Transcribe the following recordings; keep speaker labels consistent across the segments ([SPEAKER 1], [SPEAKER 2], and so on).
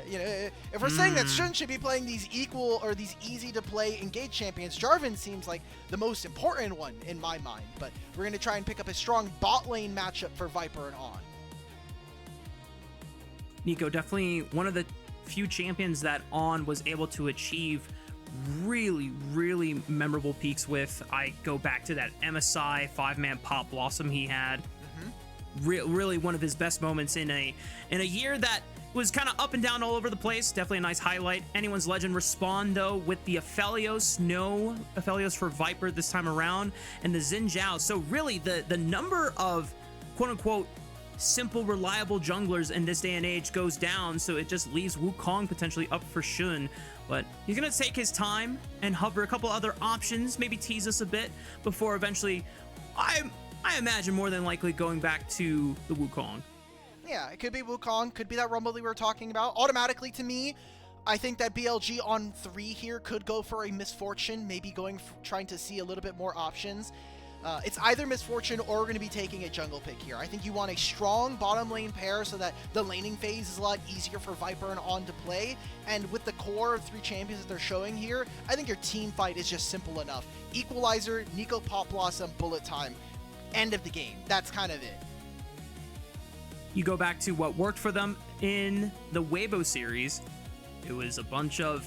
[SPEAKER 1] You know, if we're saying that Shun should be playing these equal or these easy to play engaged champions, Jarvan seems like the most important one in my mind. But we're going to try and pick up a strong bot lane matchup for Viper and On.
[SPEAKER 2] Nico, definitely one of the few champions that On was able to achieve really, really memorable peaks with. I go back to that MSI 5-man Pop Blossom he had. Really one of his best moments in a year that was kind of up and down all over the place. Definitely a nice highlight. Anyone's Legend respond though with the Aphelios, no Aphelios for Viper this time around, and the Xin Zhao. So really the number of quote unquote simple, reliable junglers in this day and age goes down, so it just leaves Wukong potentially up for Shun. But he's gonna take his time and hover a couple other options, maybe tease us a bit before eventually, I imagine more than likely going back to the Wukong.
[SPEAKER 1] Yeah, it could be Wukong, could be that Rumble we were talking about. Automatically to me, I think that BLG on 3 here could go for a Misfortune, maybe trying to see a little bit more options. It's either Misfortune or we're going to be taking a jungle pick here. I think you want a strong bottom lane pair so that the laning phase is a lot easier for Viper and On to play. And with the core of 3 champions that they're showing here, I think your team fight is just simple enough. Equalizer, Nico Pop Blossom, bullet time. End of the game. That's kind of it.
[SPEAKER 2] You go back to what worked for them in the Weibo series. It was a bunch of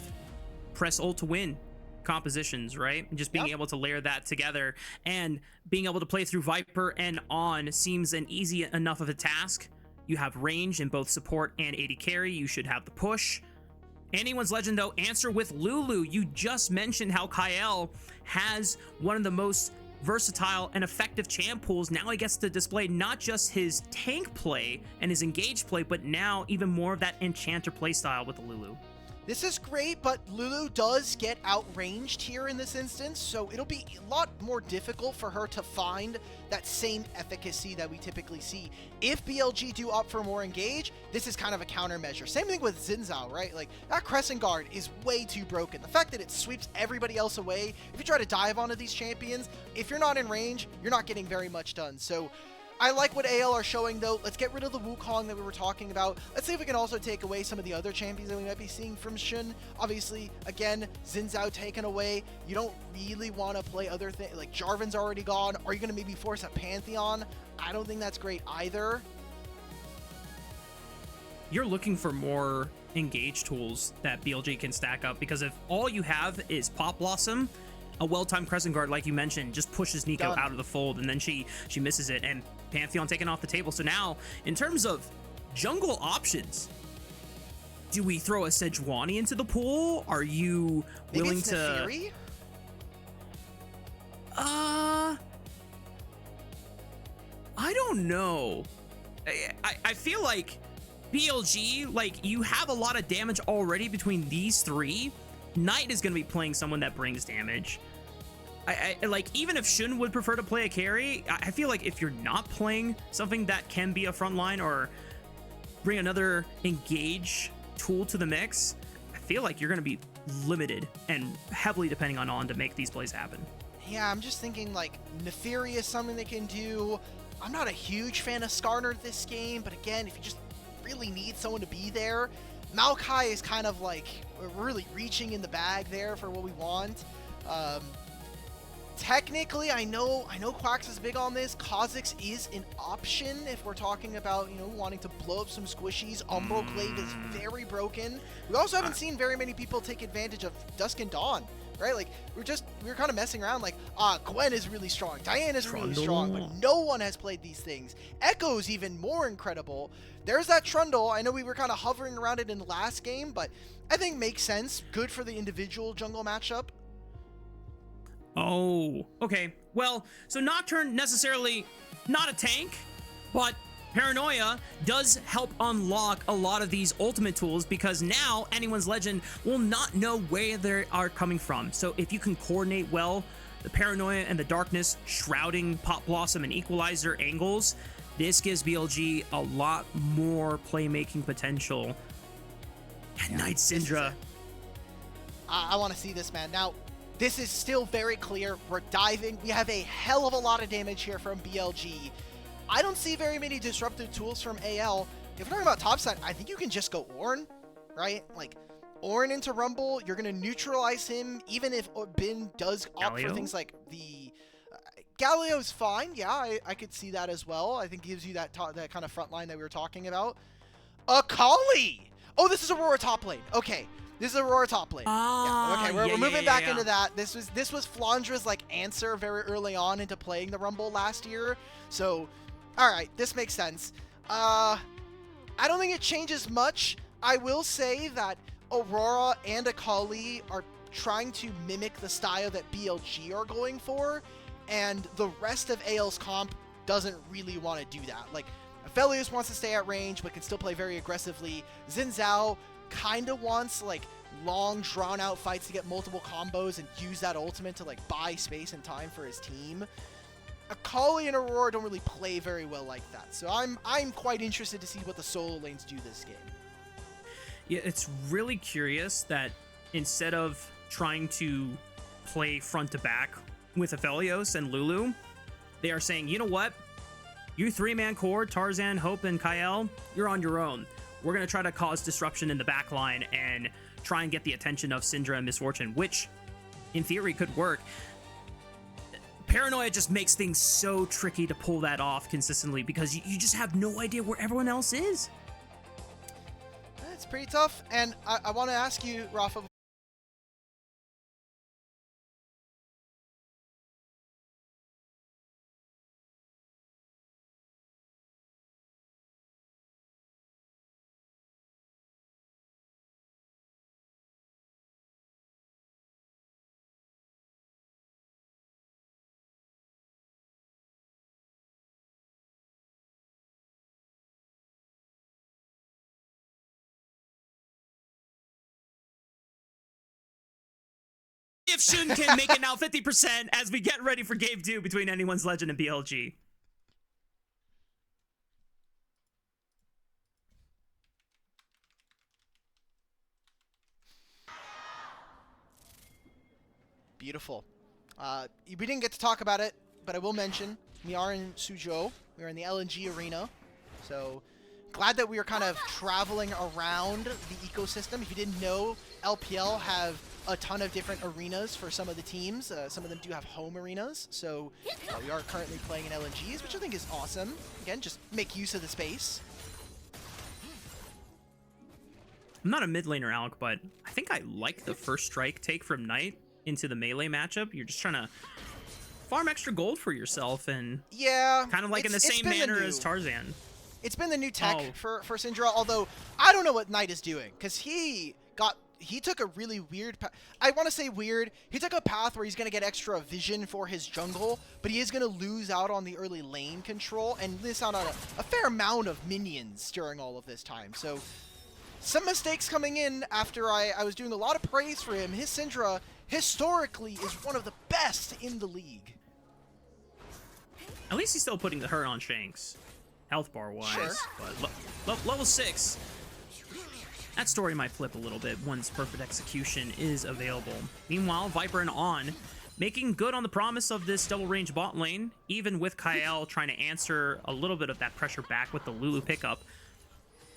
[SPEAKER 2] press ult to win compositions, right? And just being able to layer that together and being able to play through Viper and On seems an easy enough of a task. You have range in both support and AD carry. You should have the push. Anyone's Legend, though, answer with Lulu. You just mentioned how Kael has one of the most versatile and effective champ pools. Now he gets to display not just his tank play and his engaged play, but now even more of that enchanter playstyle with Lulu.
[SPEAKER 1] This is great, but Lulu does get outranged here in this instance, so it'll be a lot more difficult for her to find that same efficacy that we typically see. If BLG do opt for more engage, this is kind of a countermeasure. Same thing with Xin Zhao, right? Like, that Crescent Guard is way too broken. The fact that it sweeps everybody else away, if you try to dive onto these champions, if you're not in range, you're not getting very much done. So I like what AL are showing, though. Let's get rid of the Wukong that we were talking about. Let's see if we can also take away some of the other champions that we might be seeing from Shun. Obviously, again, Xin Zhao taken away. You don't really want to play other things. Like, Jarvan's already gone. Are you going to maybe force a Pantheon? I don't think that's great either.
[SPEAKER 2] You're looking for more engage tools that BLG can stack up, because if all you have is Pop Blossom, a well-timed Crescent Guard, like you mentioned, just pushes Nico out of the fold, and then she misses it, and Pantheon taken off the table. So now, in terms of jungle options, do we throw a Sejuani into the pool? Are you willing to...
[SPEAKER 1] Neferi?
[SPEAKER 2] I don't know. I feel like BLG, like, you have a lot of damage already between these 3. Knight is going to be playing someone that brings damage. I like, even if Shun would prefer to play a carry, I feel like if you're not playing something that can be a front line or bring another engage tool to the mix, I feel like you're going to be limited and heavily depending on On to make these plays happen.
[SPEAKER 1] Yeah, I'm just thinking, like, Neferi is something they can do. I'm not a huge fan of Skarner this game, but again, if you just really need someone to be there, Maokai is kind of like really reaching in the bag there for what we want. Technically, I know Quax is big on this. Kha'Zix is an option if we're talking about, you know, wanting to blow up some squishies. Umbro Glaive is very broken. We also haven't seen very many people take advantage of Dusk and Dawn, right? Like, we're kind of messing around like, Gwen is really strong, Diana is really strong, but no one has played these things. Echo's even more incredible. There's that Trundle. I know we were kind of hovering around it in the last game, but I think makes sense. Good for the individual jungle matchup.
[SPEAKER 2] Oh, okay. Well, so Nocturne necessarily not a tank, but Paranoia does help unlock a lot of these ultimate tools, because now Anyone's Legend will not know where they are coming from. So if you can coordinate well the Paranoia and the Darkness shrouding Pop Blossom and Equalizer angles, this gives BLG a lot more playmaking potential. And Night Syndra.
[SPEAKER 1] I want to see this, man. Now, this is still very clear. We're diving. We have a hell of a lot of damage here from BLG. I don't see very many disruptive tools from AL. If we're talking about topside, I think you can just go Ornn. right? Like, Ornn into Rumble, you're going to neutralize him, even if Bin does opt for things like the... Galio's fine, yeah, I could see that as well. I think it gives you that kind of front line that we were talking about. Akali! Oh, this is Aurora top lane. Okay, this is Aurora top lane. Yeah, okay, we're moving back into that. This was Flandre's like answer very early on into playing the Rumble last year. So, all right, this makes sense. I don't think it changes much. I will say that Aurora and Akali are trying to mimic the style that BLG are going for, and the rest of AL's comp doesn't really want to do that. Like, Aphelios wants to stay at range, but can still play very aggressively. Xin Zhao kind of wants, like, long, drawn-out fights to get multiple combos and use that ultimate to, like, buy space and time for his team. Akali and Aurora don't really play very well like that, so I'm quite interested to see what the solo lanes do this game.
[SPEAKER 2] Yeah, it's really curious that instead of trying to play front to back with Aphelios and Lulu, they are saying, you know what? You three-man core, Tarzan, Hope, and Kael, you're on your own. We're going to try to cause disruption in the backline and try and get the attention of Syndra and Miss Fortune, which in theory could work. Paranoia just makes things so tricky to pull that off consistently because you just have no idea where everyone else is.
[SPEAKER 1] It's pretty tough, and I want to ask you, Raafaa.
[SPEAKER 2] If Shun can make it now 50% as we get ready for Game 2 between Anyone's Legend and BLG.
[SPEAKER 1] Beautiful. We didn't get to talk about it, but I will mention we are in Suzhou. We're in the LNG arena. So glad that we are kind of traveling around the ecosystem. If you didn't know, LPL have a ton of different arenas for some of the teams. Some of them do have home arenas. So we are currently playing in LNGs, which I think is awesome. Again, just make use of the space.
[SPEAKER 2] I'm not a mid laner, Alk, but I think I like the first strike take from Knight into the melee matchup. You're just trying to farm extra gold for yourself, and
[SPEAKER 1] yeah,
[SPEAKER 2] kind of like in the same manner as Tarzan.
[SPEAKER 1] It's been the new tech for Syndra, although I don't know what Knight is doing, because he took a really weird I want to say weird. He took a path where he's going to get extra vision for his jungle, but he is going to lose out on the early lane control and miss out on a fair amount of minions during all of this time. So some mistakes coming in after I was doing a lot of praise for him. His Syndra historically is one of the best in the league.
[SPEAKER 2] At least he's still putting the hurt on Shanks, health bar wise.
[SPEAKER 1] Sure.
[SPEAKER 2] But level 6. That story might flip a little bit once perfect execution is available. Meanwhile, Viper and On making good on the promise of this double range bot lane, even with Kael trying to answer a little bit of that pressure back with the Lulu pickup.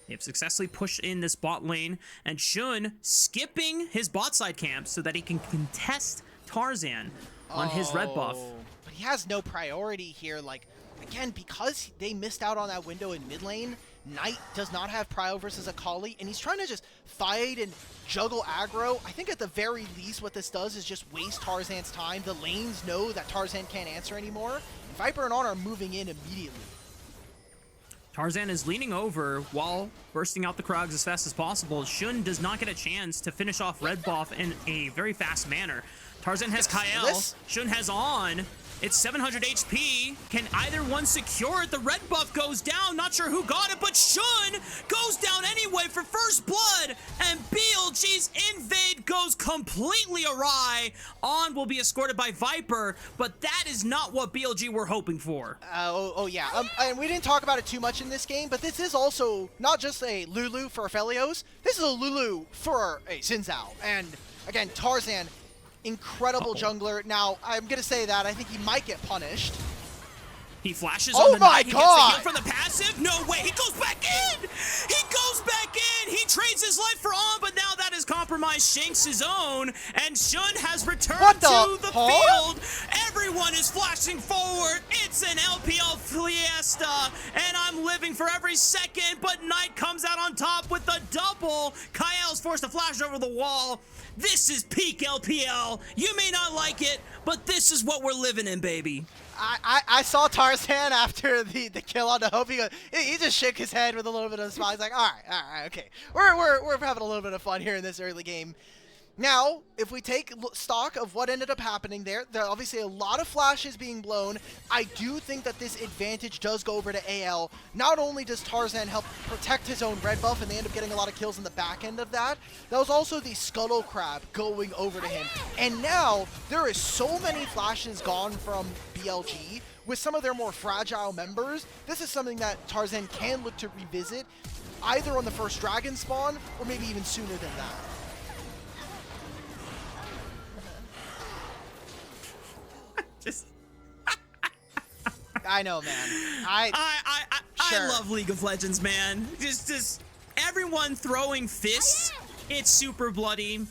[SPEAKER 2] They've successfully pushed in this bot lane, and Shun skipping his bot side camp so that he can contest Tarzan on his red buff.
[SPEAKER 1] But he has no priority here. Like, again, because they missed out on that window in mid lane, Knight does not have prio versus Akali, and he's trying to just fight and juggle aggro. I think at the very least what this does is just waste Tarzan's time. The lanes know that Tarzan can't answer anymore, and Viper and On are moving in immediately.
[SPEAKER 2] Tarzan is leaning over while bursting out the Krogs as fast as possible. Shun does not get a chance to finish off red buff in a very fast manner. Tarzan has Kael, Shun has On. It's 700 HP. Can either one secure it? The red buff goes down. Not sure who got it, but Shun goes down anyway for first blood. And BLG's invade goes completely awry. On will be escorted by Viper, but that is not what BLG were hoping for.
[SPEAKER 1] Yeah. And we didn't talk about it too much in this game, but this is also not just a Lulu for Aphelios. This is a Lulu for a Xin Zhao. And again, Tarzan, incredible jungler. Now, I'm going to say that I think he might get punished.
[SPEAKER 2] He flashes on the Knight. He gets the heal from the passive. No way. He goes back in. He goes back in. He trades his life for On. by Shanks' own, and Shun has returned
[SPEAKER 1] What
[SPEAKER 2] to the
[SPEAKER 1] huh?
[SPEAKER 2] field. Everyone is flashing forward. It's an LPL fiesta, and I'm living for every second, but Knight comes out on top with the double. Kael's forced to flash over the wall. This is peak LPL. You may not like it, but this is what we're living in, baby.
[SPEAKER 1] I saw Tarzan after the kill on the Hope. He just shook his head with a little bit of a smile. He's like, all right, okay. We're having a little bit of fun here in this early game. Now, if we take stock of what ended up happening there are obviously a lot of flashes being blown. I do think that this advantage does go over to AL. Not only does Tarzan help protect his own red buff, and they end up getting a lot of kills in the back end of that, that was also the Scuttle Crab going over to him. And now, there is so many flashes gone from BLG with some of their more fragile members. This is something that Tarzan can look to revisit, either on the first dragon spawn, or maybe even sooner than that. I know, man.
[SPEAKER 2] I love League of Legends, man. Just everyone throwing fists. It's super bloody,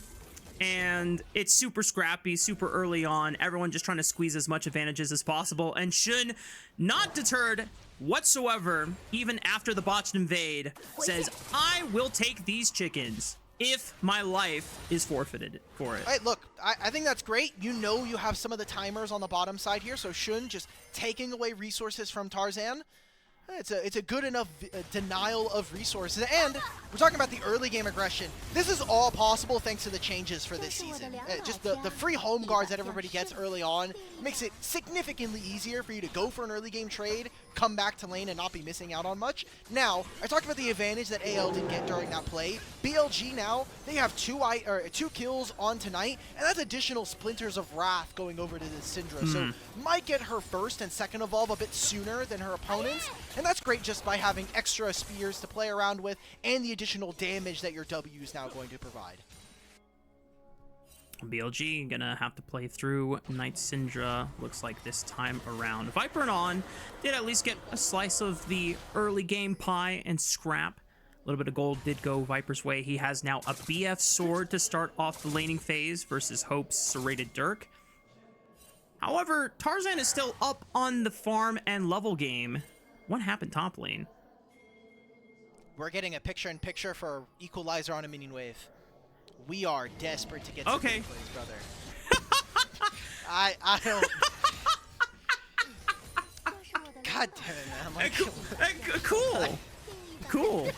[SPEAKER 2] and it's super scrappy, super early on. Everyone just trying to squeeze as much advantages as possible. And Shun, not deterred whatsoever, even after the botched invade, says, I will take these chickens if my life is forfeited for it.
[SPEAKER 1] Hey, look, I think that's great. You know you have some of the timers on the bottom side here, so Shun just taking away resources from Tarzan. It's a good enough denial of resources. And we're talking about the early game aggression. This is all possible thanks to the changes for this season. Just the free home guards that everybody gets early on makes it significantly easier for you to go for an early game trade, come back to lane, and not be missing out on much. Now, I talked about the advantage that AL did get during that play. BLG now, they have two kills on tonight, and that's additional Splinters of Wrath going over to this Syndra. So might get her first and second evolve a bit sooner than her opponents. And that's great just by having extra spears to play around with and the additional damage that your W is now going to provide.
[SPEAKER 2] BLG gonna have to play through Knight Syndra, looks like this time around. Viper and On did at least get a slice of the early game pie and scrap. A little bit of gold did go Viper's way. He has now a BF sword to start off the laning phase versus Hope's serrated Dirk. However, Tarzan is still up on the farm and level game. What happened top lane?
[SPEAKER 1] We're getting a picture-in-picture for Equalizer on a minion wave. We are desperate to get some plays, brother. I don't... God damn it, man. I'm like...
[SPEAKER 2] Cool.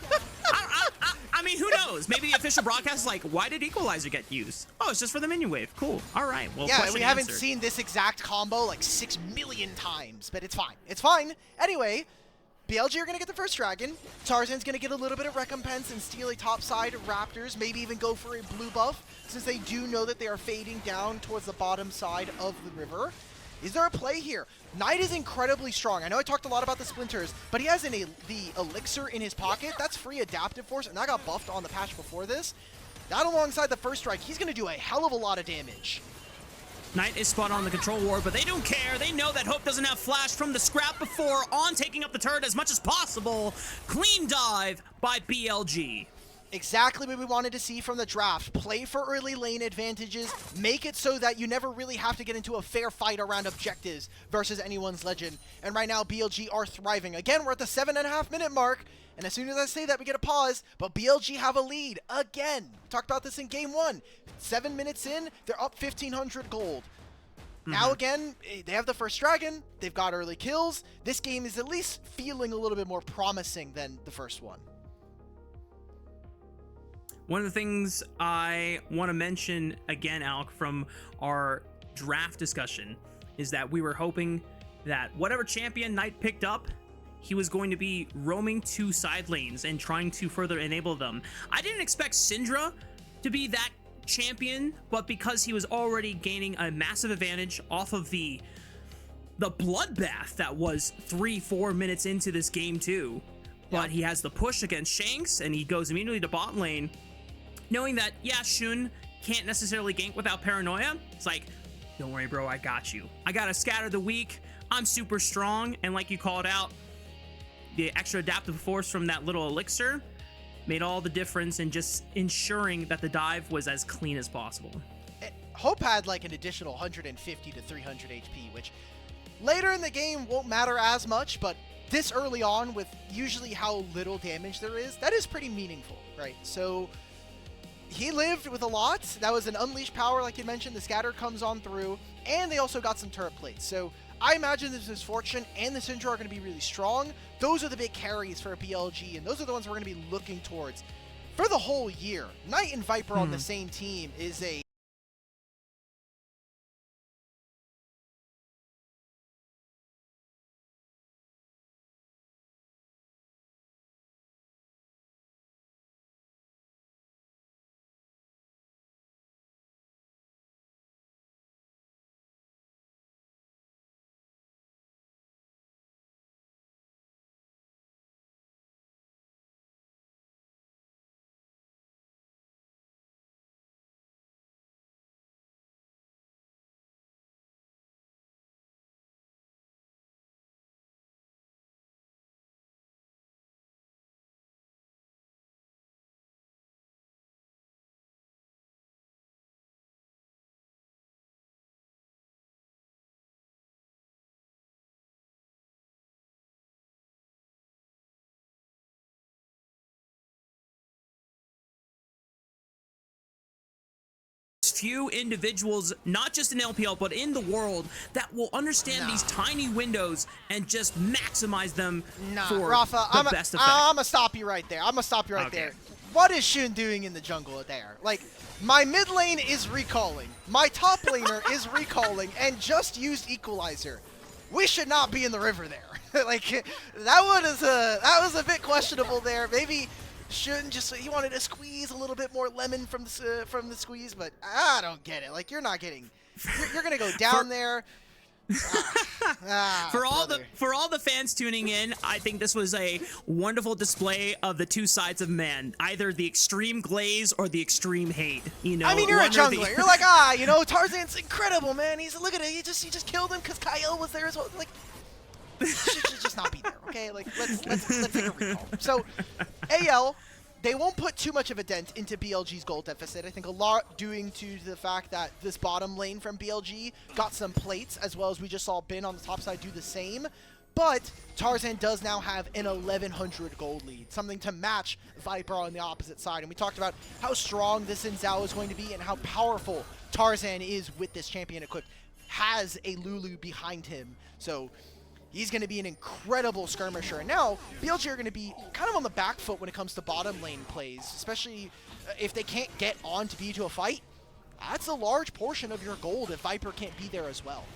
[SPEAKER 2] I mean, who knows? Maybe the official broadcast is like, why did Equalizer get used? Oh, it's just for the minion wave. Cool. All right. Well,
[SPEAKER 1] yeah, we haven't seen this exact combo like 6 million times, but it's fine. It's fine. Anyway, BLG are going to get the first dragon. Tarzan's going to get a little bit of recompense and steal a topside Raptors, maybe even go for a blue buff, since they do know that they are fading down towards the bottom side of the river. Is there a play here? Knight is incredibly strong. I know I talked a lot about the Splinters, but he has the Elixir in his pocket. That's free Adaptive Force, and that got buffed on the patch before this. That alongside the first strike, he's going to do a hell of a lot of damage.
[SPEAKER 2] Knight is spot on the control ward, but they don't care. They know that Hope doesn't have flash from the scrap before. On taking up the turret as much as possible. Clean dive by BLG.
[SPEAKER 1] Exactly what we wanted to see from the draft. Play for early lane advantages, make it so that you never really have to get into a fair fight around objectives versus anyone's legend. And right now, BLG are thriving. Again, we're at the 7.5 minute mark, and as soon as I say that, we get a pause, but BLG have a lead again. We talked about this in game 1. 7 minutes in, they're up 1,500 gold. Now again, they have the first dragon, they've got early kills. This game is at least feeling a little bit more promising than the first one.
[SPEAKER 2] One of the things I want to mention again, Alk, from our draft discussion is that we were hoping that whatever champion Knight picked up, he was going to be roaming 2 side lanes and trying to further enable them. I didn't expect Syndra to be that champion, but because he was already gaining a massive advantage off of the bloodbath that was 3-4 minutes into this game too. But he has the push against Shanks, and he goes immediately to bot lane, knowing that, yeah, Shun can't necessarily gank without paranoia. It's like, don't worry, bro, I got you. I gotta scatter the weak. I'm super strong, and like you called out, the extra adaptive force from that little elixir made all the difference in just ensuring that the dive was as clean as possible.
[SPEAKER 1] Hope had like an additional 150 to 300 HP, which later in the game won't matter as much, but this early on, with usually how little damage there is, that is pretty meaningful, right? So he lived with a lot. That was an unleashed power, like you mentioned. The scatter comes on through, and they also got some turret plates. So I imagine this Misfortune and the Syndra are going to be really strong. Those are the big carries for a BLG, and those are the ones we're going to be looking towards for the whole year. Knight and Viper on the same team is a
[SPEAKER 2] few individuals, not just in LPL, but in the world, that will understand these tiny windows and just maximize them for
[SPEAKER 1] Raafaa,
[SPEAKER 2] the best effect.
[SPEAKER 1] I'm gonna stop you right there. There. What is Shun doing in the jungle there? Like, my mid lane is recalling, my top laner is recalling, and just used Equalizer. We should not be in the river there. Like, that was a bit questionable there. Maybe Shun just, he wanted to squeeze a little bit more lemon from the squeeze, but I don't get it. Like, you're not getting, you're gonna go down there.
[SPEAKER 2] For all the fans tuning in, I think this was a wonderful display of the two sides of man, either the extreme glaze or the extreme hate. You know,
[SPEAKER 1] I mean, you're a jungler. You're like, you know, Tarzan's incredible, man. Look at it. He just killed him because Kael was there as well. Like, should just not be there, okay? Like, let's take a recall. So, AL, they won't put too much of a dent into BLG's gold deficit. I think a lot due to the fact that this bottom lane from BLG got some plates, as well as we just saw Bin on the top side do the same. But Tarzan does now have an 1100 gold lead, something to match Viper on the opposite side. And we talked about how strong this Xin is going to be and how powerful Tarzan is with this champion equipped. Has a Lulu behind him, so he's going to be an incredible skirmisher. And now, BLG are going to be kind of on the back foot when it comes to bottom lane plays, especially if they can't get on to be to a fight. That's a large portion of your gold if Viper can't be there as well.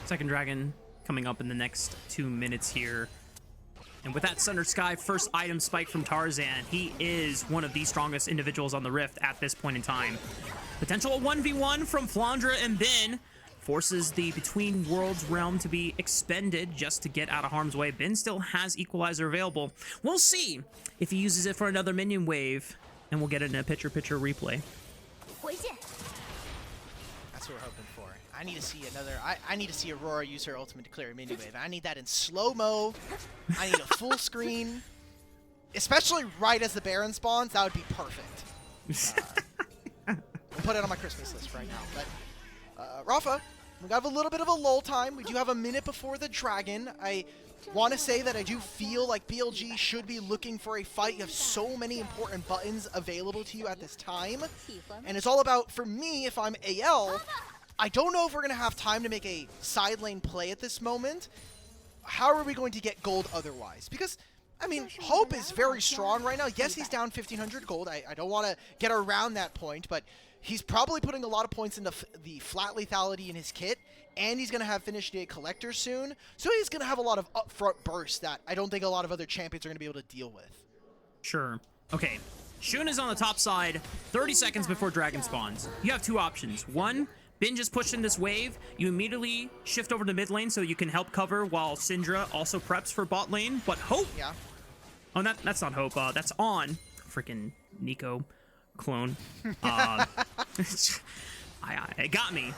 [SPEAKER 2] Second Dragon coming up in the next 2 minutes here. And with that Thunder Sky first item spike from Tarzan, he is one of the strongest individuals on the Rift at this point in time. Potential 1v1 from Flandre and Bin forces the Between Worlds realm to be expended just to get out of harm's way. Bin still has Equalizer available. We'll see if he uses it for another minion wave, and we'll get it in a picture-picture replay.
[SPEAKER 1] That's what we're hoping for. I need to see another. I need to see Aurora use her ultimate to clear a minion wave. I need that in slow-mo. I need a full screen. Especially right as the Baron spawns, that would be perfect. I'll put it on my Christmas list right now. But Raafaa, we have a little bit of a lull time. We do have a minute before the Dragon. I want to say that I do feel like BLG should be looking for a fight. You have so many important buttons available to you at this time. And it's all about, for me, if I'm AL, I don't know if we're going to have time to make a side lane play at this moment. How are we going to get gold otherwise? Because, I mean, Hope is very strong right now. Yes, he's down 1,500 gold. I don't want to get around that point, but he's probably putting a lot of points into the flat lethality in his kit, and he's going to have finished a collector soon. So he's going to have a lot of upfront bursts that I don't think a lot of other champions are going to be able to deal with.
[SPEAKER 2] Sure. Okay. Shun is on the top side 30 seconds before Dragon spawns. You have two options. One, Bin just pushed in this wave. You immediately shift over to mid lane so you can help cover while Syndra also preps for bot lane. But Hope...
[SPEAKER 1] Yeah.
[SPEAKER 2] Oh, that's not Hope. That's On. Freaking Nico clone. It got me.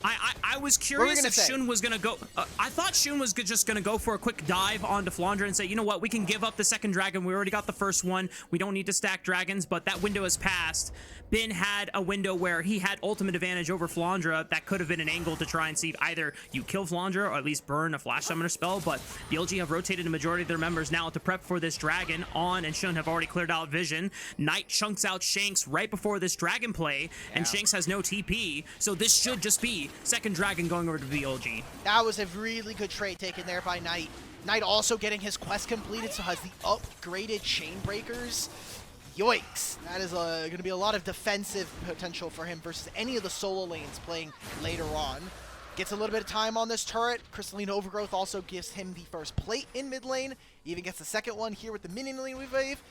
[SPEAKER 2] I was curious if Shun was gonna go. I thought Shun was just gonna go for a quick dive onto Flandre and say, you know what, we can give up the second dragon. We already got the first one. We don't need to stack dragons. But that window has passed. Bin had a window where he had ultimate advantage over Flandre. That could have been an angle to try and see if either you kill Flandre or at least burn a flash summoner spell. But BLG have rotated a majority of their members now to prep for this dragon. On and Shun have already cleared out vision. Knight chunks out Shanks right before this dragon play, and Shanks has no TP. So this should just be second dragon going over to BLG.
[SPEAKER 1] That was a really good trade taken there by Knight. Knight also getting his quest completed, so has the upgraded chain breakers. Yoinks. That is going to be a lot of defensive potential for him versus any of the solo lanes playing later on. Gets a little bit of time on this turret. Crystalline Overgrowth also gives him the first plate in mid lane. Even gets the second one here with the minion lane wave.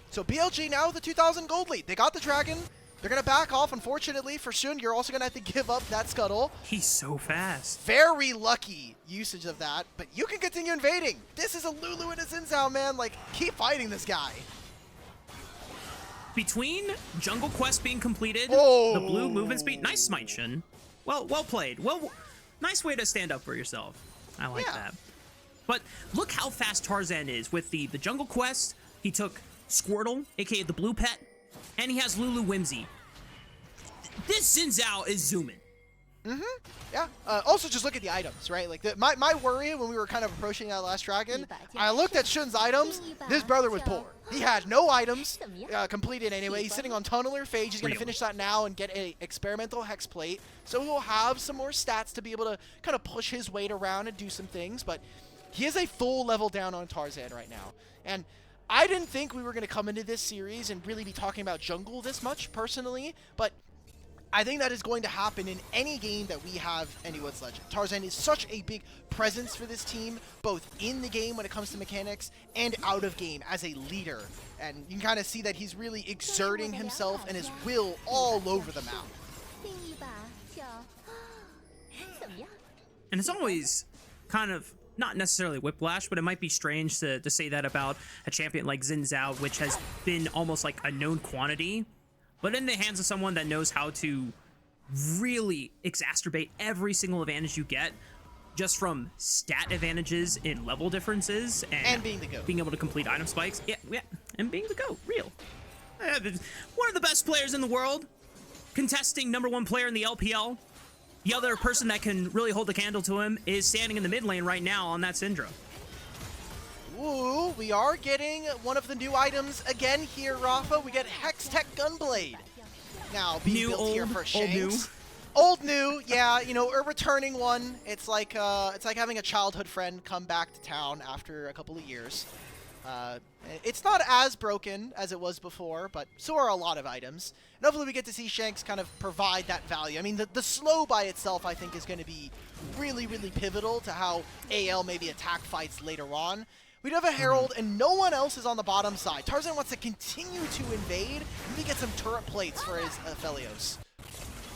[SPEAKER 1] So BLG now with the 2,000 gold lead. They got the dragon. They're going to back off, unfortunately. For Shun, you're also going to have to give up that scuttle.
[SPEAKER 2] He's so fast.
[SPEAKER 1] Very lucky usage of that, but you can continue invading. This is a Lulu and a Xin Zhao, man. Like, keep fighting this guy.
[SPEAKER 2] Between jungle quest being completed, the blue movement speed, nice smite, Shun. Well played. Nice way to stand up for yourself. I like that. But look how fast Tarzan is with the jungle quest. He took Squirtle, aka the blue pet, and he has Lulu Whimsy. This Xin Zhao is zooming.
[SPEAKER 1] Yeah. Also, just look at the items, right? Like, my worry when we were kind of approaching that last dragon, I looked at Shun's items. This brother was poor. He had no items completed anyway. He's sitting on Tunneler Phage. He's going to finish that now and get a experimental hex plate. So he'll have some more stats to be able to kind of push his weight around and do some things. But he is a full level down on Tarzan right now. And I didn't think we were going to come into this series and really be talking about jungle this much, personally. But I think that is going to happen in any game that we have anyone's Legend. Tarzan is such a big presence for this team, both in the game when it comes to mechanics and out of game as a leader. And you can kind of see that he's really exerting himself and his will all over the map.
[SPEAKER 2] And it's always kind of not necessarily whiplash, but it might be strange to say that about a champion like Xin Zhao, which has been almost like a known quantity. But in the hands of someone that knows how to really exacerbate every single advantage you get, just from stat advantages in level differences and
[SPEAKER 1] being the GOAT,
[SPEAKER 2] being able to complete item spikes, and being the GOAT, real. One of the best players in the world, contesting #1 player in the LPL. The other person that can really hold the candle to him is standing in the mid lane right now on that Syndra.
[SPEAKER 1] Ooh, we are getting one of the new items again here, Rafa. We get Hex Tech Gunblade. Now being built here for Shanks. Old new, yeah, you know, a returning one. It's like having a childhood friend come back to town after a couple of years. It's not as broken as it was before, but so are a lot of items. And hopefully we get to see Shanks kind of provide that value. I mean, the slow by itself, I think, is going to be really, really pivotal to how AL maybe attack fights later on. We do have a Herald, and no one else is on the bottom side. Tarzan wants to continue to invade, maybe get some turret plates for his Aphelios.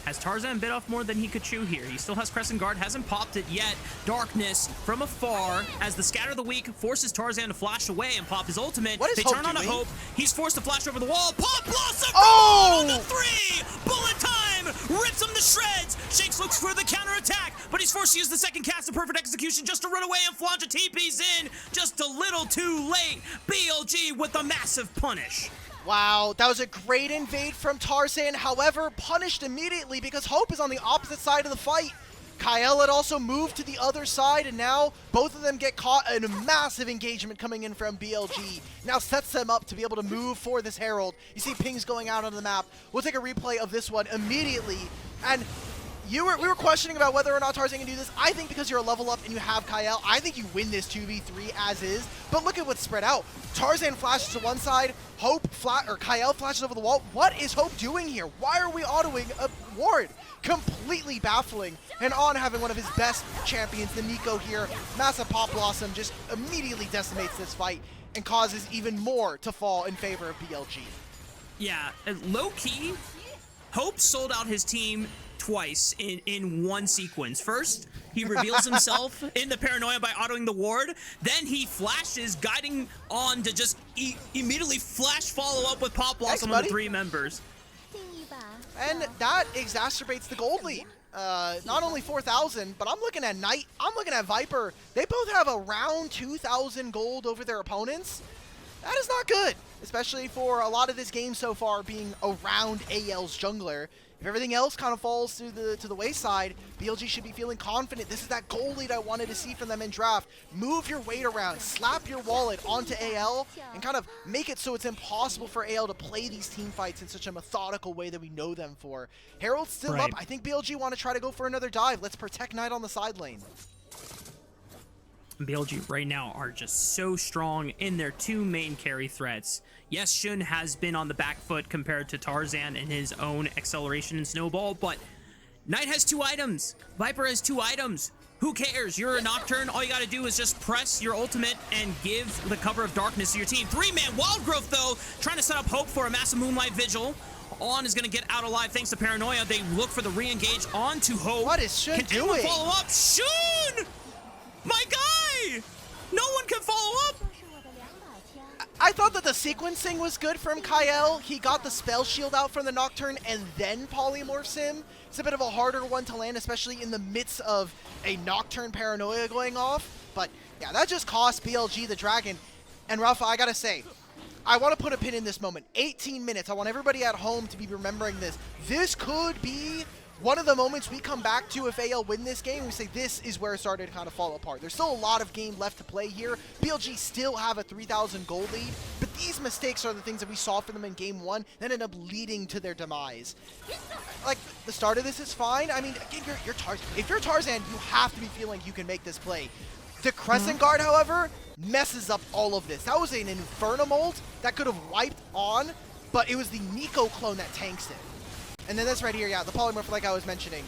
[SPEAKER 2] Has Tarzan bit off more than he could chew here? He still has Crescent Guard, hasn't popped it yet. Darkness from afar as the Scatter of the Weak forces Tarzan to flash away and pop his ultimate.
[SPEAKER 1] What is
[SPEAKER 2] they
[SPEAKER 1] Hope
[SPEAKER 2] turn on a
[SPEAKER 1] doing?
[SPEAKER 2] Hope. He's forced to flash over the wall. Pop Blossom on the 3! Bullet time! Rips him to shreds! Shanks looks for the counterattack, but he's forced to use the second cast of Perfect Execution just to run away, and Flandre TP's in just a little too late. BLG with a massive punish.
[SPEAKER 1] Wow, that was a great invade from Tarzan, however, punished immediately because Hope is on the opposite side of the fight. Kael had also moved to the other side, and now both of them get caught in a massive engagement coming in from BLG. Now sets them up to be able to move for this Herald. You see pings going out on the map. We'll take a replay of this one immediately, and we were questioning about whether or not Tarzan can do this. I think because you're a level up and you have Kael, I think you win this 2v3 as is. But look at what's spread out. Tarzan flashes to one side, Kael flashes over the wall. What is Hope doing here? Why are we autoing a ward? Completely baffling. And On having one of his best champions, the Nico here. Massive Pop Blossom just immediately decimates this fight and causes even more to fall in favor of BLG.
[SPEAKER 2] Yeah, low-key, Hope sold out his team twice in one sequence. First, he reveals himself in the paranoia by autoing the ward. Then he flashes, guiding On to just immediately flash follow up with Pop Blossom on the 3 members.
[SPEAKER 1] And that exacerbates the gold lead. not only 4,000, but I'm looking at Knight, I'm looking at Viper. They both have around 2,000 gold over their opponents. That is not good, especially for a lot of this game so far being around AL's jungler. If everything else kind of falls to the wayside, BLG should be feeling confident. This is that goal lead I wanted to see from them in draft. Move your weight around, slap your wallet onto AL, and kind of make it so it's impossible for AL to play these team fights in such a methodical way that we know them for. Herald's still up. I think BLG want to try to go for another dive. Let's protect Knight on the side lane.
[SPEAKER 2] BLG right now are just so strong in their two main carry threats. Yes, Shun has been on the back foot compared to Tarzan in his own acceleration and snowball, but Knight has 2 items. Viper has 2 items. Who cares? You're a Nocturne. All you got to do is just press your ultimate and give the cover of darkness to your team. 3-man Wild Growth, though, trying to set up hope for a massive Moonlight Vigil. On is going to get out alive thanks to Paranoia. They look for the re-engage onto Hope.
[SPEAKER 1] What is Shun doing?
[SPEAKER 2] Can anyone follow up? Shun! My guy! No one can follow up!
[SPEAKER 1] I thought that the sequencing was good from Kael. He got the spell shield out from the Nocturne and then polymorphs him. It's a bit of a harder one to land, especially in the midst of a Nocturne Paranoia going off. But yeah, that just cost BLG the Dragon. And Raafaa, I gotta say, I want to put a pin in this moment. 18 minutes. I want everybody at home to be remembering this. This could be one of the moments we come back to if AL win this game. We say this is where it started to kind of fall apart. There's still a lot of game left to play here. BLG still have a 3,000 gold lead, but these mistakes are the things that we saw from them in game 1 that end up leading to their demise. Like, the start of this is fine. I mean, again, you're Tarzan. If you're Tarzan, you have to be feeling you can make this play. The Crescent Guard, however, messes up all of this. That was an Inferno ult that could have wiped on, but it was the Nico clone that tanks it. And then this right here, yeah, the polymorph like I was mentioning,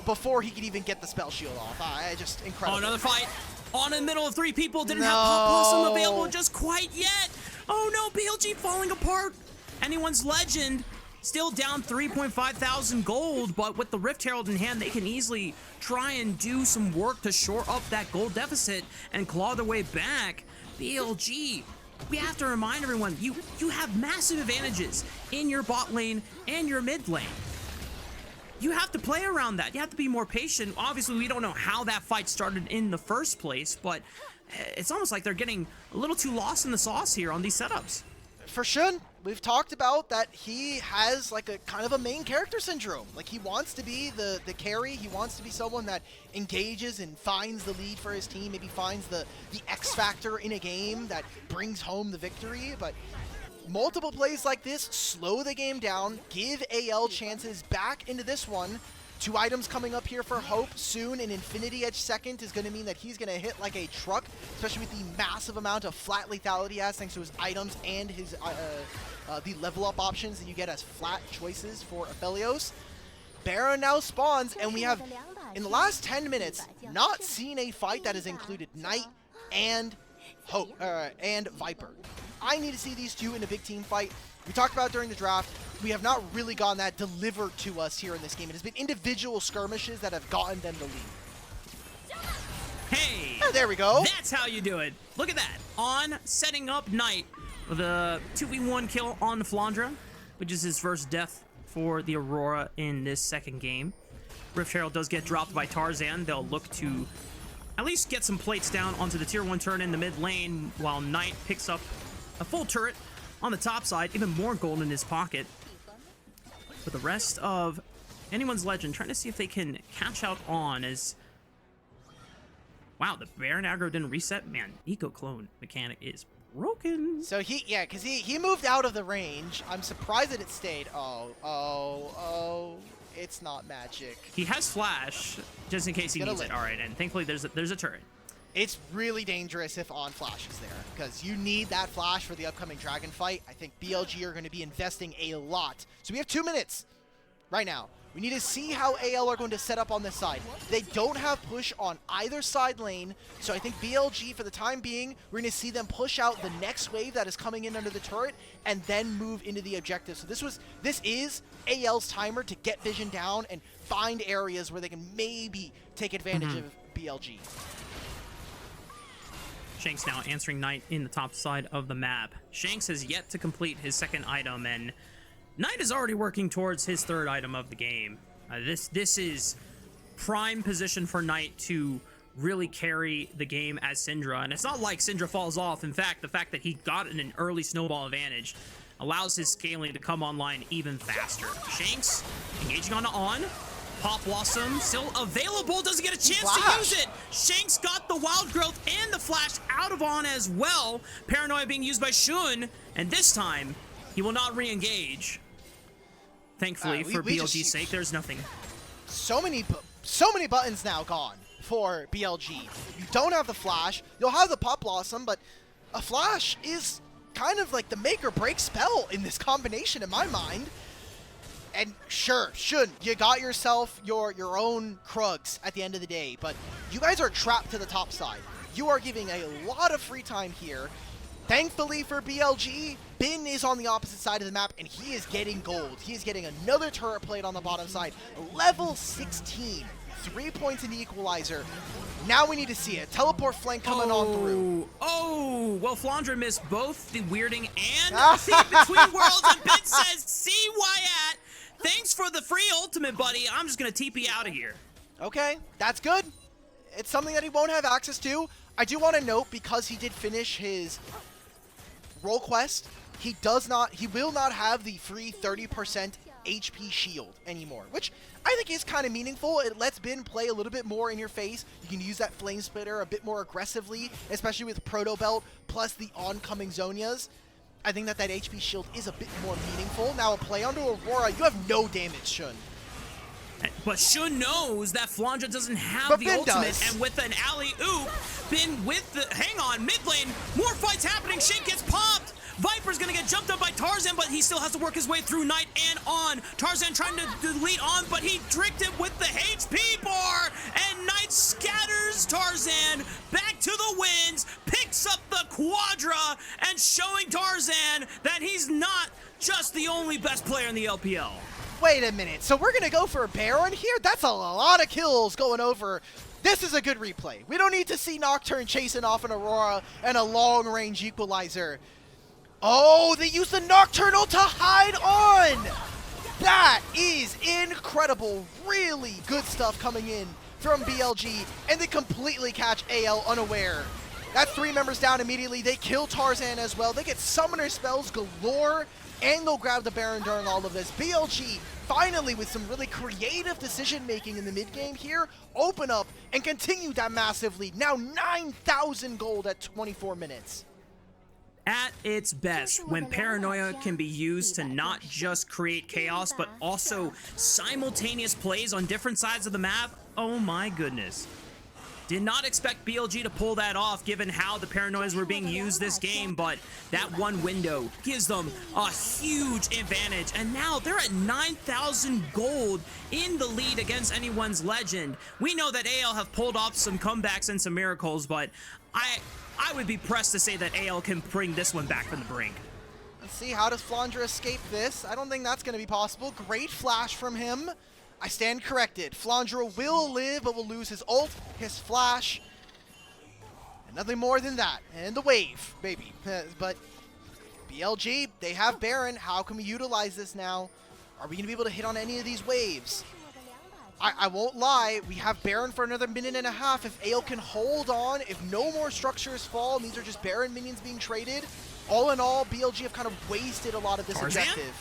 [SPEAKER 1] before he could even get the spell shield off. Just incredible.
[SPEAKER 2] Oh, another fight on in the middle of 3 people. Didn't have Pop Blossom available just quite yet. Oh no, BLG falling apart. Anyone's Legend still down 3.5 thousand gold, but with the Rift Herald in hand, they can easily try and do some work to shore up that gold deficit and claw their way back. BLG, we have to remind everyone, you have massive advantages in your bot lane and your mid lane. You have to play around that. You have to be more patient. Obviously, we don't know how that fight started in the first place, but it's almost like they're getting a little too lost in the sauce here on these setups.
[SPEAKER 1] For Shun, we've talked about that he has like a kind of a main character syndrome. Like, he wants to be the carry. He wants to be someone that engages and finds the lead for his team, maybe finds the X factor in a game that brings home the victory. But multiple plays like this slow the game down, give AL chances back into this one. 2 items coming up here for Hope soon. An Infinity Edge second is going to mean that he's going to hit like a truck, especially with the massive amount of flat lethality he has thanks to his items and his the level up options that you get as flat choices for Aphelios. Baron now spawns, and we have, in the last 10 minutes, not seen a fight that has included Knight and Hope and Viper. I need to see these two in a big team fight. We talked about it during the draft. We have not really gotten that delivered to us here in this game. It has been individual skirmishes that have gotten them the lead.
[SPEAKER 2] Hey!
[SPEAKER 1] Oh, there we go.
[SPEAKER 2] That's how you do it. Look at that. On setting up Knight with a 2v1 kill on the Flandre, which is his first death for the Aurora in this second game. Rift Herald does get dropped by Tarzan. They'll look to at least get some plates down onto the tier 1 turret in the mid lane, while Knight picks up a full turret on the top side, even more gold in his pocket. But the rest of anyone's Legend trying to see if they can catch out on as... Wow, the Baron aggro didn't reset. Man, Eco Clone mechanic is broken.
[SPEAKER 1] So because he moved out of the range. I'm surprised that it stayed. Oh, it's not magic.
[SPEAKER 2] He has flash, just in case he needs it. All right, and thankfully there's a turret.
[SPEAKER 1] It's really dangerous if on flash is there, because you need that flash for the upcoming dragon fight. I think BLG are going to be investing a lot. So we have 2 minutes right now. We need to see how AL are going to set up on this side. They don't have push on either side lane, so I think BLG, for the time being, we're going to see them push out the next wave that is coming in under the turret and then move into the objective. So this is AL's timer to get vision down and find areas where they can maybe take advantage of BLG.
[SPEAKER 2] Shanks now answering Knight in the top side of the map. Shanks has yet to complete his second item, and Knight is already working towards his 3rd item of the game. This is prime position for Knight to really carry the game as Syndra, and it's not like Syndra falls off. In fact, the fact that he got an early snowball advantage allows his scaling to come online even faster. Shanks engaging on. Pop Blossom still available, doesn't get a chance to use it. Shanks got the wild growth and the flash out of On as well. Paranoia being used by Shun, and this time he will not re-engage. Thankfully, for BLG's sake, there's nothing.
[SPEAKER 1] So many buttons now gone for BLG. You don't have the flash. You'll have the Pop Blossom, but a flash is kind of like the make or break spell in this combination in my mind. And sure, Shun, you got yourself your own Krugs at the end of the day, but you guys are trapped to the top side. You are giving a lot of free time here. Thankfully for BLG, Bin is on the opposite side of the map, and he is getting gold. He is getting another turret plate on the bottom side. Level 16. 3 points in the equalizer. Now we need to see it. Teleport flank coming on through.
[SPEAKER 2] Oh, well, Flandre missed both the weirding and the between worlds, and Bin says, see Wyatt, thanks for the free ultimate, buddy. I'm just going to TP out of here.
[SPEAKER 1] Okay, that's good. It's something that he won't have access to. I do want to note, because he did finish his role quest, he will not have the free 30% HP shield anymore, which I think is kind of meaningful. It lets Bin play a little bit more in your face. You can use that Flame Splitter a bit more aggressively, especially with Proto Belt plus the oncoming Zonias. I think that HP shield is a bit more meaningful. Now a play onto Aurora, you have no damage, Shun.
[SPEAKER 2] But Shun knows that Flandre doesn't have the ultimate, and with an alley-oop, Bin with the, hang on, mid lane, more fights happening, Shank gets popped! Viper's gonna get jumped up by Tarzan, but he still has to work his way through Knight and On. Tarzan trying to delete On, but he tricked him with the HP bar, and Knight scatters Tarzan back to the winds, picks up the Quadra, and showing Tarzan that he's not just the only best player in the LPL.
[SPEAKER 1] Wait a minute, so we're gonna go for a Baron here? That's a lot of kills going over. This is a good replay. We don't need to see Nocturne chasing off an Aurora and a long-range equalizer. Oh, they used the Nocturnal to hide On! That is incredible. Really good stuff coming in from BLG, and they completely catch AL unaware. That's 3 members down immediately. They kill Tarzan as well. They get summoner spells galore, and they'll grab the Baron during all of this. BLG, finally, with some really creative decision-making in the mid-game here, open up and continue that massive lead. Now 9,000 gold at 24 minutes.
[SPEAKER 2] At its best, when Paranoia can be used to not just create chaos, but also simultaneous plays on different sides of the map, oh my goodness. Did not expect BLG to pull that off given how the Paranoias were being used this game, but that one window gives them a huge advantage. And now they're at 9,000 gold in the lead against anyone's legend. We know that AL have pulled off some comebacks and some miracles, but I would be pressed to say that AL can bring this one back from the brink.
[SPEAKER 1] Let's see, how does Flandre escape this? I don't think that's going to be possible. Great flash from him. I stand corrected. Flandre will live, but will lose his ult, his flash, and nothing more than that. And the wave, baby. But BLG, they have Baron. How can we utilize this now? Are we going to be able to hit on any of these waves? I won't lie, we have Baron for another minute and a half. If AL can hold on, if no more structures fall, and these are just Baron minions being traded, all in all, BLG have kind of wasted a lot of this objective.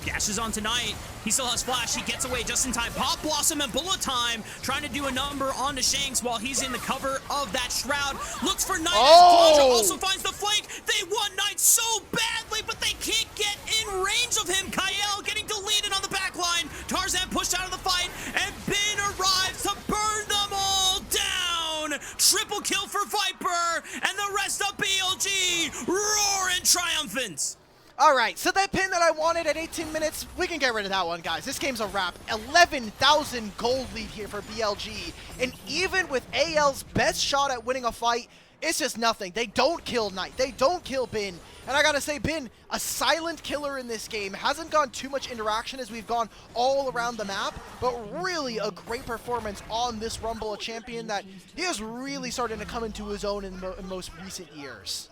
[SPEAKER 2] Dashes on tonight. He still has flash. He gets away just in time. Pop Blossom and Bullet Time trying to do a number onto Shanks while he's in the cover of that shroud. Looks for Knight. Flandre also finds the flank. They want Knight so badly, but they can't get in range of him. Kael getting deleted on the back line. Tarzan pushed out of the fight, and Bin arrives to burn them all down. Triple kill for Viper, and the rest of BLG roaring triumphant.
[SPEAKER 1] All right, so that pin that I wanted at 18 minutes, we can get rid of that one, guys. This game's a wrap. 11,000 gold lead here for BLG. And even with AL's best shot at winning a fight, it's just nothing. They don't kill Knight. They don't kill Bin. And I gotta say, Bin, a silent killer in this game. Hasn't gone too much interaction as we've gone all around the map, but really a great performance on this Rumble, a champion that he is really starting to come into his own in most recent years.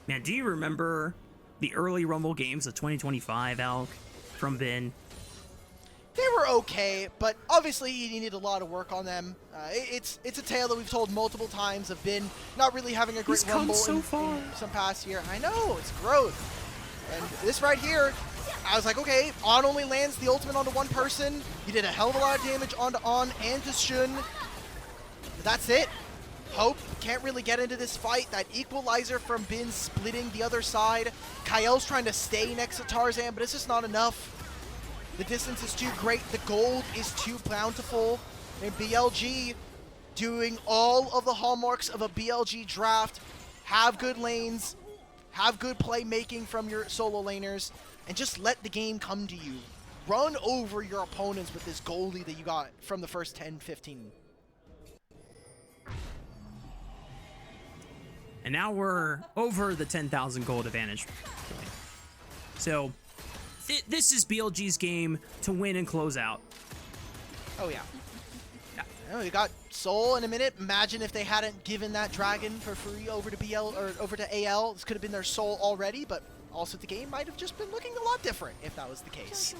[SPEAKER 2] Man, do you remember the early Rumble games of 2025, Alk, from Bin?
[SPEAKER 1] They were were okay, but obviously he needed a lot of work on them. It's a tale that we've told multiple times of Bin not really having a great rumble in some past year. I know, it's growth. And this right here, I was like, okay, On only lands the ultimate onto one person. He did a hell of a lot of damage onto On and to Shun. But that's it. Hope can't really get into this fight. That equalizer from Bin splitting the other side. Kael's trying to stay next to Tarzan, but it's just not enough. The distance is too great. The gold is too bountiful. And BLG doing all of the hallmarks of a BLG draft. Have good lanes. Have good playmaking from your solo laners. And just let the game come to you. Run over your opponents with this goldie that you got from the first 10, 15.
[SPEAKER 2] And now we're over the 10,000 gold advantage point. So this is BLG's game to win and close out.
[SPEAKER 1] Oh, yeah. Oh, you got Soul in a minute. Imagine if they hadn't given that dragon for free over to over to AL. This could have been their Soul already, but also the game might have just been looking a lot different if that was the case.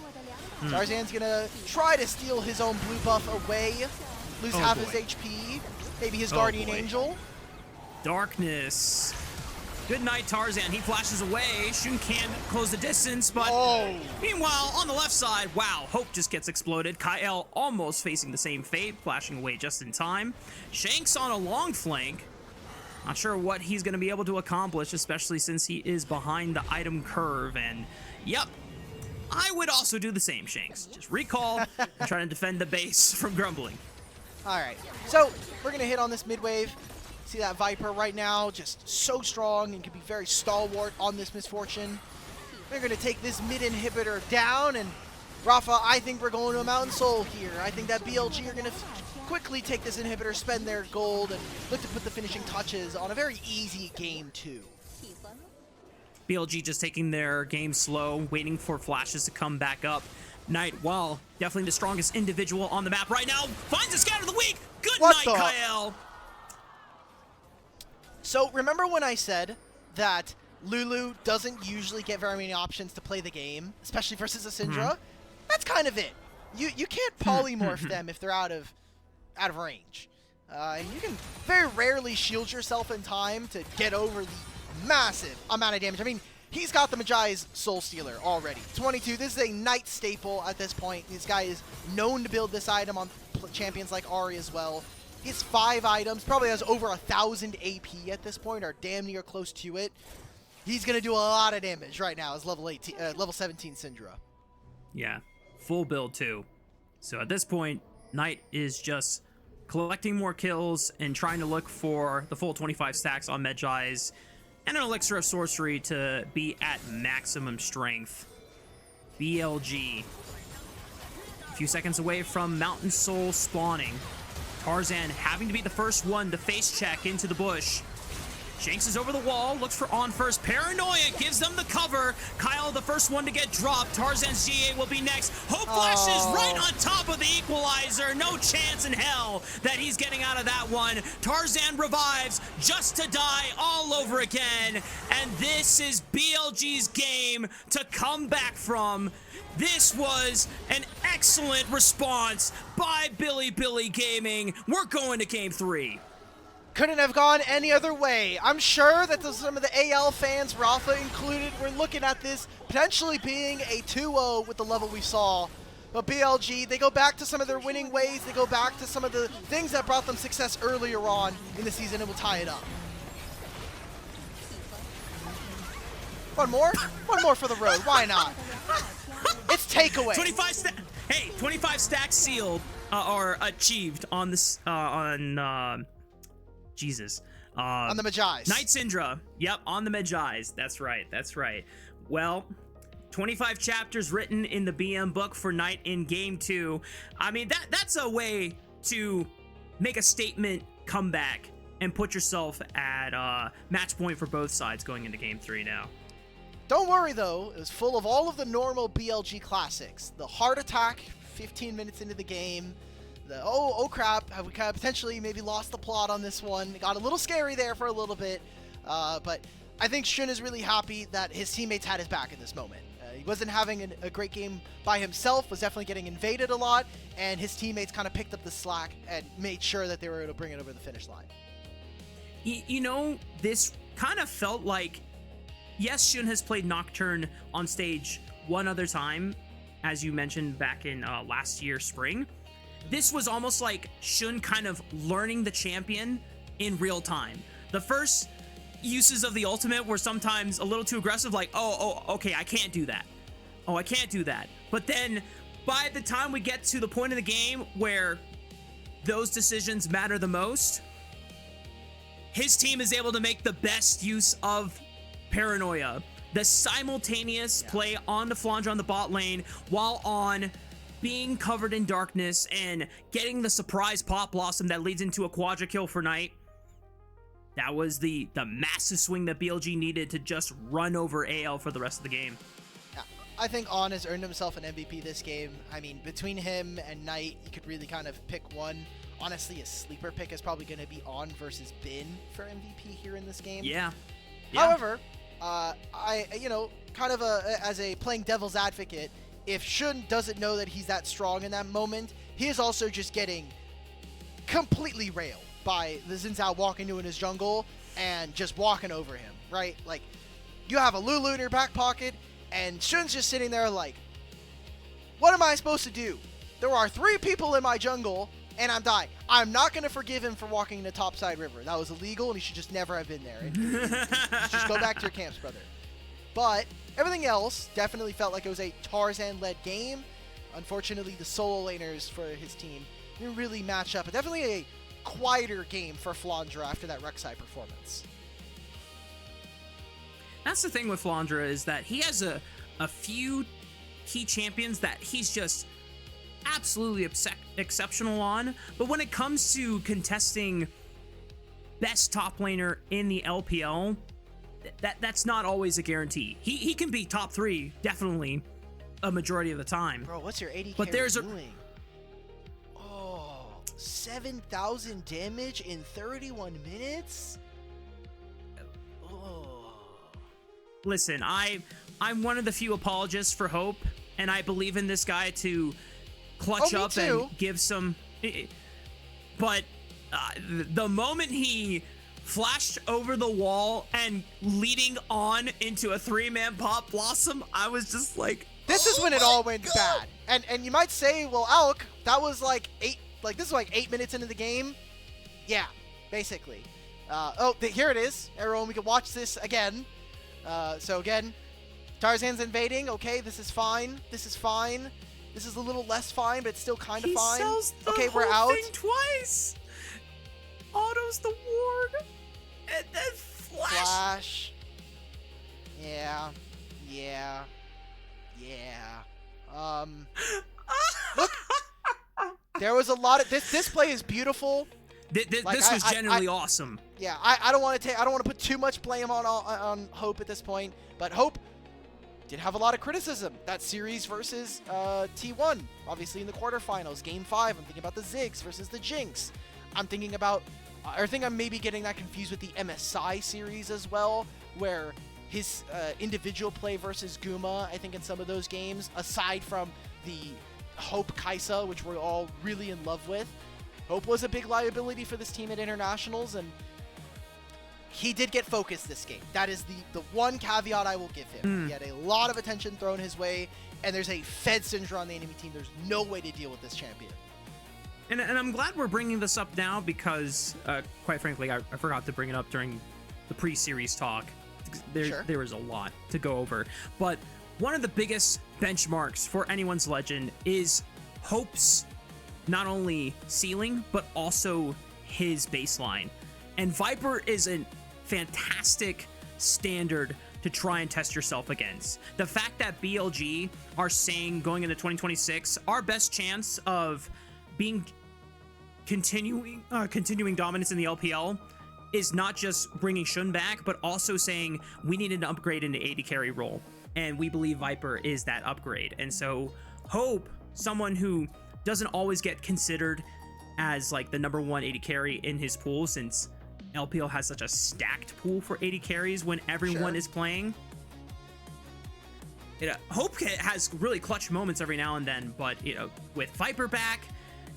[SPEAKER 1] Tarzan's gonna try to steal his own blue buff away, lose half his HP, maybe his guardian angel.
[SPEAKER 2] Darkness. Good night, Tarzan. He flashes away. Shun can't close the distance, but meanwhile, on the left side, wow, Hope just gets exploded. Kael almost facing the same fate, flashing away just in time. Shanks on a long flank. Not sure what he's going to be able to accomplish, especially since he is behind the item curve. And, yep, I would also do the same, Shanks. Just recall and try to defend the base from grumbling.
[SPEAKER 1] All right, so we're going to hit on this mid-wave. See that Viper right now, just so strong and can be very stalwart on this Misfortune. We're going to take this mid inhibitor down, and Raafaa, I think we're going to a Mountain Soul here. I think that BLG are going to quickly take this inhibitor, spend their gold, and look to put the finishing touches on a very easy game 2.
[SPEAKER 2] BLG just taking their game slow, waiting for flashes to come back up. Knight, well, definitely the strongest individual on the map right now, finds a scatter of the week. Good night, Kael.
[SPEAKER 1] So remember when I said that Lulu doesn't usually get very many options to play the game, especially versus a Syndra? That's kind of it. You can't polymorph them if they're out of range. And you can very rarely shield yourself in time to get over the massive amount of damage. I mean, he's got the Magi's Soul Stealer already. 22, this is a Knight staple at this point. This guy is known to build this item on champions like Ahri as well. He has 5 items, probably has over 1,000 AP at this point, or damn near close to it. He's going to do a lot of damage right now as level 17 Syndra.
[SPEAKER 2] Yeah, full build too. So at this point, Knight is just collecting more kills and trying to look for the full 25 stacks on Magi's and an Elixir of Sorcery to be at maximum strength. BLG. A few seconds away from Mountain Soul spawning. Tarzan having to be the first one to face check into the bush. Shanks is over the wall, looks for On first. Paranoia gives them the cover. Kael the first one to get dropped. Tarzan's GA will be next. Hope flashes right on top of the equalizer. No chance in hell that he's getting out of that one. Tarzan revives just to die all over again. And this is BLG's game to come back from. This was an excellent response by Bilibili Gaming. We're going to game 3.
[SPEAKER 1] Couldn't have gone any other way. I'm sure that some of the AL fans, Raafaa included, were looking at this potentially being a 2-0 with the level we saw. But BLG, they go back to some of their winning ways. They go back to some of the things that brought them success earlier on in the season and will tie it up. One more? One more for the road. Why not? It's takeaway.
[SPEAKER 2] 25 stacks sealed are achieved on this Jesus.
[SPEAKER 1] On the Magi's.
[SPEAKER 2] Knight Syndra. Yep, on the Magi's. That's right. That's right. Well, 25 chapters written in the BM book for Knight in game 2. I mean, that's a way to make a statement comeback and put yourself at match point for both sides going into game 3 now.
[SPEAKER 1] Don't worry, though. It was full of all of the normal BLG classics. The heart attack 15 minutes into the game. The, oh crap, we kind of potentially maybe lost the plot on this one. It got a little scary there for a little bit. But I think Shun is really happy that his teammates had his back in this moment. He wasn't having a great game by himself, was definitely getting invaded a lot, and his teammates kind of picked up the slack and made sure that they were able to bring it over the finish line.
[SPEAKER 2] You know, this kind of felt like, yes, Shun has played Nocturne on stage one other time, as you mentioned back in last year, spring. This was almost like Shun kind of learning the champion in real time. The first uses of the ultimate were sometimes a little too aggressive, like, oh, okay, I can't do that. Oh, I can't do that. But then by the time we get to the point of the game where those decisions matter the most, his team is able to make the best use of Paranoia. The simultaneous play on the Flandre on the bot lane while on being covered in darkness and getting the surprise pop blossom that leads into a quadra kill for Knight. That was the massive swing that BLG needed to just run over AL for the rest of the game.
[SPEAKER 1] Yeah, I think On has earned himself an MVP this game. I mean, between him and Knight, you could really kind of pick one. Honestly, a sleeper pick is probably going to be On versus Bin for MVP here in this game.
[SPEAKER 2] Yeah.
[SPEAKER 1] However, kind of as a playing devil's advocate, if Shun doesn't know that he's that strong in that moment, he is also just getting completely railed by the Xin Zhao walking into his jungle and just walking over him, right? Like, you have a Lulu in your back pocket, and Shun's just sitting there like, what am I supposed to do? There are 3 people in my jungle, and I'm dying. I'm not going to forgive him for walking in the topside river. That was illegal, and he should just never have been there. You just go back to your camps, brother. But everything else definitely felt like it was a Tarzan-led game. Unfortunately, the solo laners for his team didn't really match up. But definitely a quieter game for Flandre after that Rek'Sai performance.
[SPEAKER 2] That's the thing with Flandre, is that he has a few key champions that he's just absolutely exceptional on, but when it comes to contesting best top laner in the LPL, that's not always a guarantee. He can be top 3 definitely a majority of the time.
[SPEAKER 1] Bro, what's your 80
[SPEAKER 2] but there's
[SPEAKER 1] doing? 7,000 damage in 31 minutes? Oh.
[SPEAKER 2] Listen, I'm one of the few apologists for Hope, and I believe in this guy to clutch up and give some. But the moment he flashed over the wall and leading On into a 3-man pop blossom, I was just like,
[SPEAKER 1] this is when it all went bad. And you might say, well, Alk, that was like this is like 8 minutes into the game. Yeah, basically. Here it is, everyone. We can watch this again. So again, Tarzan's invading. Okay, this is fine. This is fine. This is a little less fine, but it's still kind of fine.
[SPEAKER 2] Sells the
[SPEAKER 1] okay,
[SPEAKER 2] whole
[SPEAKER 1] we're out.
[SPEAKER 2] Thing twice. Autos the ward, and then flash.
[SPEAKER 1] Yeah. Look, there was a lot of this play is beautiful.
[SPEAKER 2] This was genuinely awesome.
[SPEAKER 1] Yeah, I don't want to put too much blame on Hope at this point, but Hope did have a lot of criticism. That series versus T1, obviously in the quarterfinals, Game 5. I'm thinking about the Ziggs versus the Jinx. I'm thinking about, I think I'm maybe getting that confused with the MSI series as well, where his individual play versus Guma, I think in some of those games, aside from the Hope Kaisa, which we're all really in love with, Hope was a big liability for this team at Internationals, and he did get focused this game. That is the one caveat I will give him. He had a lot of attention thrown his way, and there's a Fed syndrome on the enemy team. There's no way to deal with this champion.
[SPEAKER 2] And I'm glad we're bringing this up now because, quite frankly, I forgot to bring it up during the pre-series talk. There was a lot to go over. But one of the biggest benchmarks for anyone's legend is Hope's not only ceiling, but also his baseline. And Viper is a fantastic standard to try and test yourself against. The fact that BLG are saying going into 2026, our best chance of being continuing dominance in the LPL is not just bringing Shun back, but also saying we need an upgrade in the AD carry role. And we believe Viper is that upgrade. And so Hope, someone who doesn't always get considered as like the #1 AD carry in his pool, since LPL has such a stacked pool for AD carries when everyone is playing. Hope has really clutch moments every now and then, but with Viper back,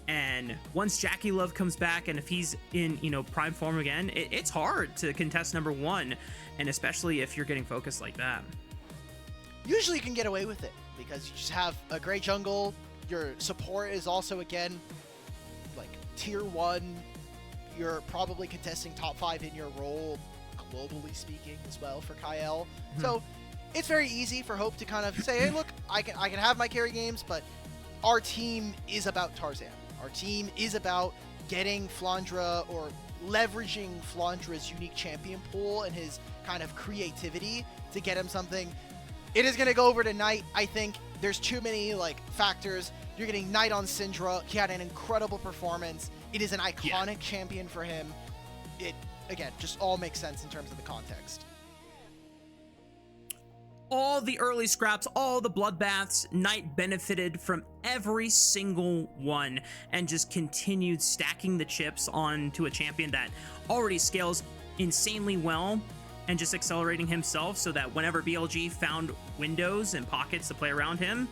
[SPEAKER 2] and once Jackie Love comes back, and if he's in prime form again, it's hard to contest number 1, and especially if you're getting focused like that.
[SPEAKER 1] Usually you can get away with it because you just have a great jungle. Your support is also, again, like tier 1. You're probably contesting top 5 in your role, globally speaking, as well for Kael. So it's very easy for Hope to kind of say, hey, look, I can have my carry games, but our team is about Tarzan. Our team is about getting Flandre, or leveraging Flandre's unique champion pool and his kind of creativity to get him something. It is going to go over to Knight. I think there's too many factors. You're getting Knight on Syndra. He had an incredible performance. It is an iconic champion for him. It, again, just all makes sense in terms of the context.
[SPEAKER 2] All the early scraps, all the bloodbaths, Knight benefited from every single one and just continued stacking the chips onto a champion that already scales insanely well, and just accelerating himself so that whenever BLG found windows and pockets to play around him,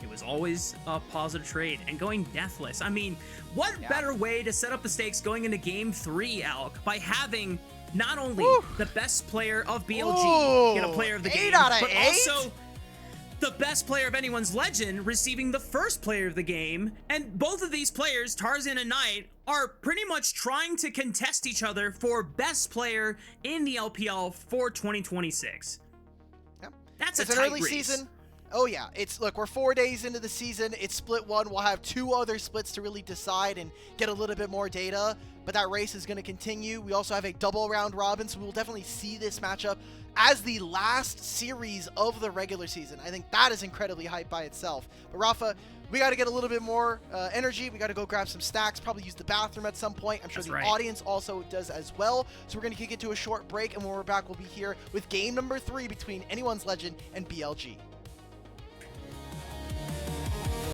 [SPEAKER 2] it was always a positive trade. And going deathless, I mean, what better way to set up the stakes going into game 3, Alk, by having not only the best player of BLG get a player of the game, but also the best player of anyone's legend receiving the first player of the game. And both of these players, Tarzan and Knight, are pretty much trying to contest each other for best player in the LPL for 2026.
[SPEAKER 1] Yep.
[SPEAKER 2] That's
[SPEAKER 1] an early season. Oh yeah, look, we're 4 days into the season. It's split 1. We'll have 2 other splits to really decide and get a little bit more data, but that race is going to continue. We also have a double round robin, so we'll definitely see this matchup as the last series of the regular season. I think that is incredibly hype by itself. But Rafa, we got to get a little bit more energy. We got to go grab some stacks, probably use the bathroom at some point. I'm sure the audience also does as well. So we're going to kick it to a short break, and when we're back, we'll be here with game number 3 between Anyone's Legend and BLG.